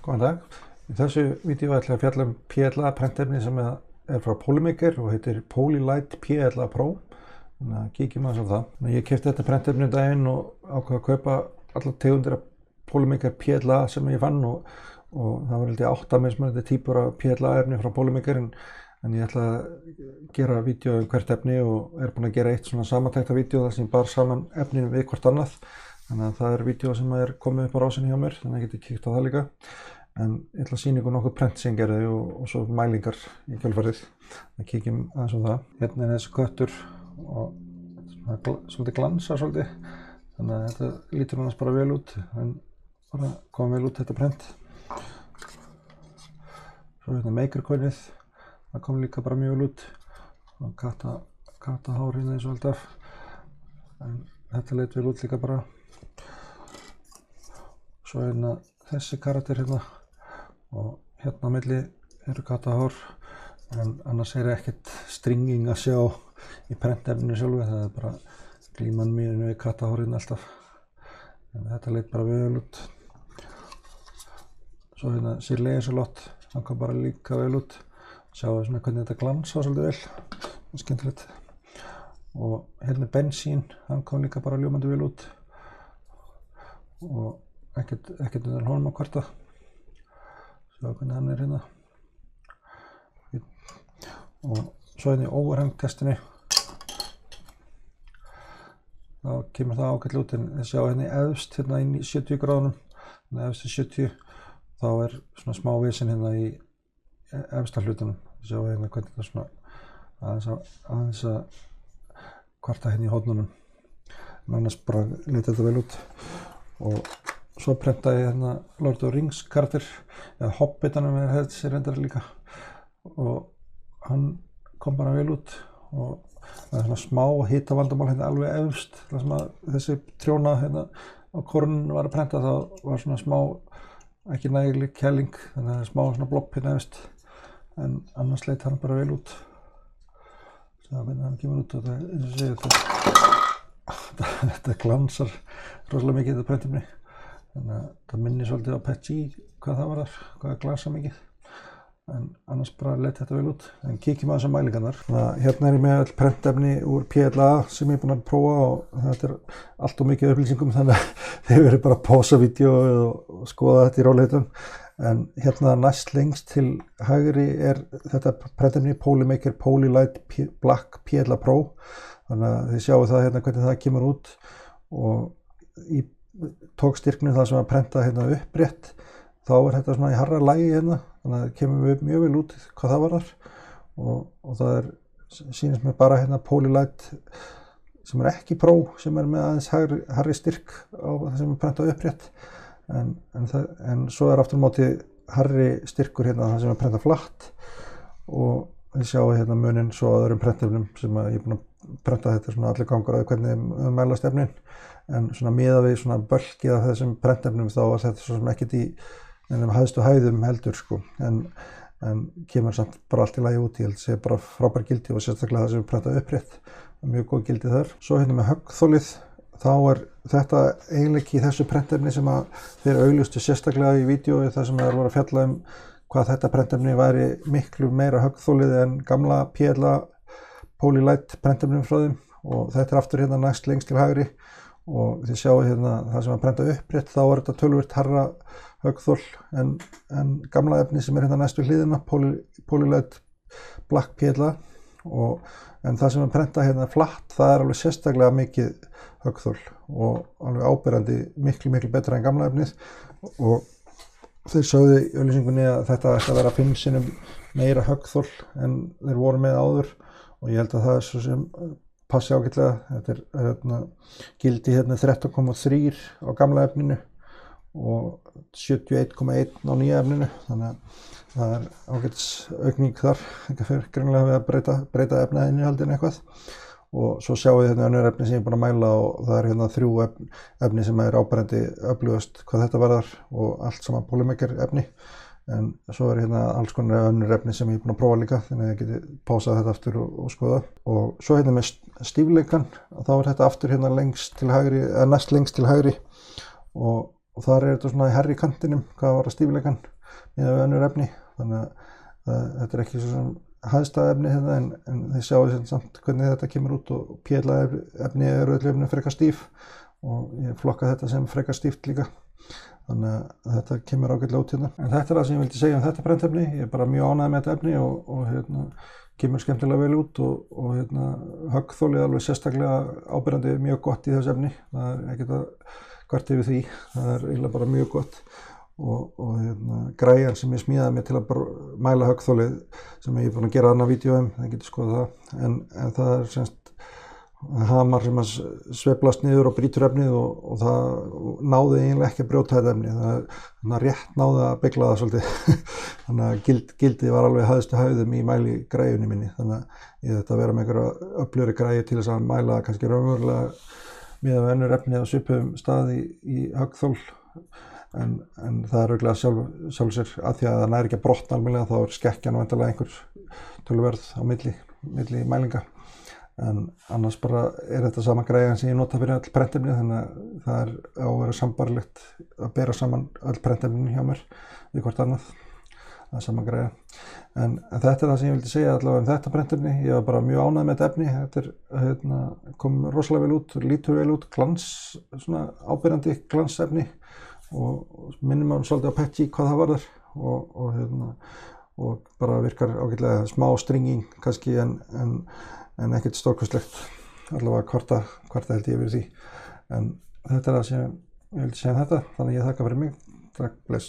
Góðan dag. Í þessu vídeo ætla ég að fjalla PLA prentefni sem frá Polymaker og heitir Polylite PLA Pro. Þannig að kíkjum aðeins á það. Ég keypti þetta prentefni daginn og ákvað að kaupa allar tegundir af Polymaker PLA sem ég fann og það var held ég 8 mismunandi típur af PLA efni frá Polymaker en ég ætla að gera vídeo hvert efni og búinn að gera eitt svona samantækta vídeo þar sem ég bar saman efnin við hvort annað. Þannig að það vídeo sem komið upp á rásinni hjá mér, þannig að ég geti kíkt á það líka. En ég ætla að sýna ykkur nokkuð prent sem ég gerði og svo mælingar í kjölfarið. Það kíkjum aðeins á það. Hérna þessi köttur og svolítið glansar svolítið. Þannig að þetta lítur annars bara vel út, en bara kom vel út þetta prent. Svo hérna makercoinið, það kom líka bara mjög vel út. Og kattahár hérna eins og alltaf. En þetta leit vel út líka bara. Svo hérna þessi karakter hérna og hérna á milli eru kattahár en annars ekkert stringing að sjá í prentefninu sjálfu, það bara glíman mýrinu við kattahárinn alltaf. En þetta leit bara vel út. Svo hérna Sirleasolot, hann kom bara líka vel út. Sjáu svona hvernig þetta glansar svolítið vel, það skemmtilegt. Og hérna Bensín, hann kom líka bara ljómandi vel út. Og ekkert undan honum að kvarta. Sjá hvernig hann hérna. Og svo hérna í overhang testinu. Þá kemur það ágætlega út en þið sjá hérna efst hérna inn í 70 gráðunum. Þannig efst í 70 þá svona smá vesen hérna í efsta hlutunum. Þið sjá hérna hvernig það svona aðeins að kvarta hérna í hornunum. En annars bara leit þetta vel út. Og svo prentaði ég hérna Lord of the Rings karakter, eða Hobbitanum þessi reyndar líka. Og hann kom bara vel út og það svona smá hitavandamál hérna alveg efst. Það sem að þessi trjóna hérna á korunum var að prenta, þá var svona smá, ekki nægileg kæling, þannig að það smá svona blopp hérna efst. En annars leit hann bara vel út. Sjá hvernig hann kemur út og það eins og segja þetta glansar rosalega mikið þetta prentefni. Þannig að það minnir svolítið á PETG hvað það var þar, hvað glasa mikið. En annars bara leit þetta vel út. En kíkjum aðeins á mælingarnar. Hérna ég með öll prentefni úr PLA sem ég búinn að prófa og þetta allt of mikið upplýsingum, þannig að þið verið bara að pása vídeóið og skoða þetta í rólegheitum. En hérna næst lengst til hægri þetta prentefni Polymaker Polylite Black PLA Pro. Þannig að þið sjáu það hérna hvernig það kemur út og í tókstyrknu það sem að prenta hérna upprétt, þá þetta svona í harra lagi hérna, þannig að það kemur mjög vel út hvað það var þar og það sýnist mér bara hérna Polylite sem ekki Pro, sem með aðeins harri styrk á það sem er prentað upprétt en svo aftur á móti harri styrkur hérna það sem er prentað flatt og þið sjáu hérna muninn svo öðrum prentefnum sem að ég er búinn að prenta þetta svona allir gangur að hvernig mælast efnin. En svona miðað við svona bölkið af þessum prentefnum þá var þetta svo sem ekkert í hæðstu hæðum heldur sko. En kemur samt bara allt í lagi út, ég held að sé bara frábær gildi og sérstaklega það sem er prentað upprétt. Mjög góð gildi þar. Svo hérna með höggþolið, þá þetta eiginleiki í þessu prentefni sem að þeir auglýstu sérstaklega í vídeói þar sem þeir voru að fjalla hvað þetta prentefni væri miklu meira höggþolið en gamla PLA Polylite prentefnum frá þeim og þetta aftur hérna næst lengst til hægri. Og þið sjáu hérna það sem að prenta upprétt, þá þetta töluvert harra höggþol en gamla efni sem hérna næst við hliðina, Polylite Black PLA en það sem að prenta hérna flatt, það alveg sérstaklega mikið höggþol og alveg áberandi miklu betra en gamla efnið og þeir sögðu í auglýsingunni að þetta ætti að vera 5 sinnum meira höggþol en þeir voru með áður og ég held að það svo sem passi ágætlega. Þetta gildi hérna 13,3 á gamla efninu og 71,1 á nýja efninu, þannig að það ágætis aukning þar, ekki fyrir greinilega við að breyta efnainnihaldinu eitthvað. Og svo sjáum við hérna önnur efni sem ég er búinn að mæla og það hérna 3 efni sem áberandi öflugast hvað þetta varðar og allt saman Polymaker efni. En svo hérna alls konar önnur efni sem ég er búinn að prófa líka, þannig að ég geti pásað þetta aftur og skoða. Og svo hérna með stífleikan, þá þetta aftur hérna lengst til hægri, eða næst lengst til hægri og og þar þetta svona í hærri kantinum hvað var að stífleikan með önnur efni, þannig að þetta ekki svo sem hæðsta efni hérna, en þið sjáu samt hvernig þetta kemur út og PLA efni öll efni frekar stíf og ég flokka þetta sem frekar stíft líka, þannig að þetta kemur ágætlega út hérna. En þetta það sem ég vildi segja þetta prentefni, ég bara mjög ánægður með þetta efni og hérna kemur skemmtilega vel út og hérna höggþolið alveg sérstaklega áberandi mjög gott í þessu efni, það ekkert að kvarta yfir því, það eiginlega bara mjög gott og hérna græjan sem ég smíðaði mér til að mæla höggþolið sem ég búinn að gera annað vídeo það getur skoðað það, en það semst hamar sem að sveiflast niður og brýtur efnið og það náði eiginlega ekki að brjóta þetta efni, þannig að rétt náði að beygla það svolítið þannig að gildið var alveg hæðstu hæðum í mæli græjunni minni, þannig að ég þetta að vera með einhverja öflugri græju til þess að mæla kannski raunverulega miðað við önnur efni á svipuðum staði í höggþol, en það örugglega sjálfsér að því að það næri ekki að brotna almennilega, þá skekkjan væntanlega einhver töluverð á milli mælinga. En annars bara þetta sama græjan sem ég nota fyrir öll prentefni, þannig að það á að vera sambarlegt að bera saman öll prentefnin hjá mér við hvort annað, það er sama græja. En þetta það sem ég vildi segja allavega þetta prentefni, ég var bara mjög ánægður með þetta efni, þetta kom rosalega vel út, lítur vel út, glans, svona áberandi glansefni og minnir maður svolítið á Petty hvað það varðar og bara virkar ágætlega, smá stringing kannski en ekkert stórkostlegt, allavega kvarta held ég yfir því, en þetta það sem ég vildi segja þetta, þannig að ég þakka fyrir mig, takk, bless.